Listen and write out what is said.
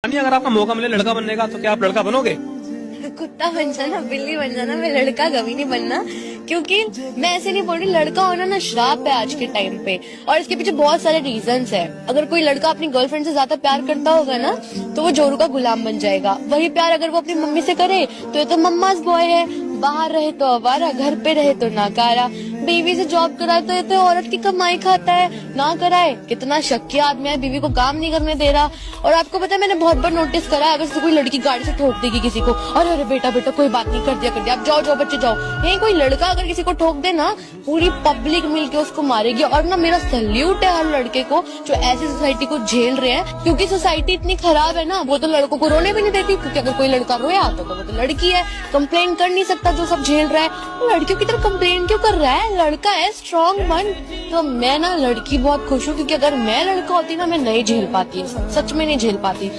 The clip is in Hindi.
अगर आपका मौका मिले लड़का बनने का तो क्या आप लड़का बनोगे? कुत्ता बन जाना, बिल्ली बन जाना, मैं लड़का कभी नहीं बनना। क्योंकि मैं ऐसे नहीं बोल रही, लड़का होना ना श्राप है आज के टाइम पे, और इसके पीछे बहुत सारे रीजंस है। अगर कोई लड़का अपनी गर्लफ्रेंड से ज्यादा प्यार करता होगा ना, तो वो जोरू का गुलाम बन जाएगा। वही प्यार अगर वो अपनी मम्मी से करे तो ये तो मम्माज बॉय है, बाहर रहे तो आवारा, घर पे रहे तो नाकारा, बीवी से जॉब कराए तो ये तो औरत की कमाई खाता है, ना कराए कितना शक्की आदमी है, बीवी को काम नहीं करने दे रहा। और आपको पता है, मैंने बहुत बार नोटिस करा है, अगर कोई लड़की गाड़ी से ठोक देगी किसी को, अरे अरे बेटा बेटा कोई बात नहीं, कर दिया आप जाओ जाओ बच्चे जाओ। यही कोई लड़का अगर किसी को ठोक दे ना, पूरी पब्लिक मिलके उसको मारेगी। और ना मेरा सल्यूट है हर लड़के को जो ऐसी सोसाइटी को झेल रहे हैं, क्योंकि सोसाइटी इतनी खराब है ना, वो तो लड़कों को रोने भी नहीं देती। क्योंकि अगर कोई लड़का रोया तो वो तो लड़की है, कंप्लेन कर नहीं सकता जो सब झेल रहा है। लड़कियों की तरफ कंप्लेन क्यों कर रहा है? लड़का है, स्ट्रॉन्ग बन। तो मैं ना लड़की बहुत खुश हूँ, क्योंकि अगर मैं लड़का होती ना, मैं नहीं झेल पाती, सच में नहीं झेल पाती।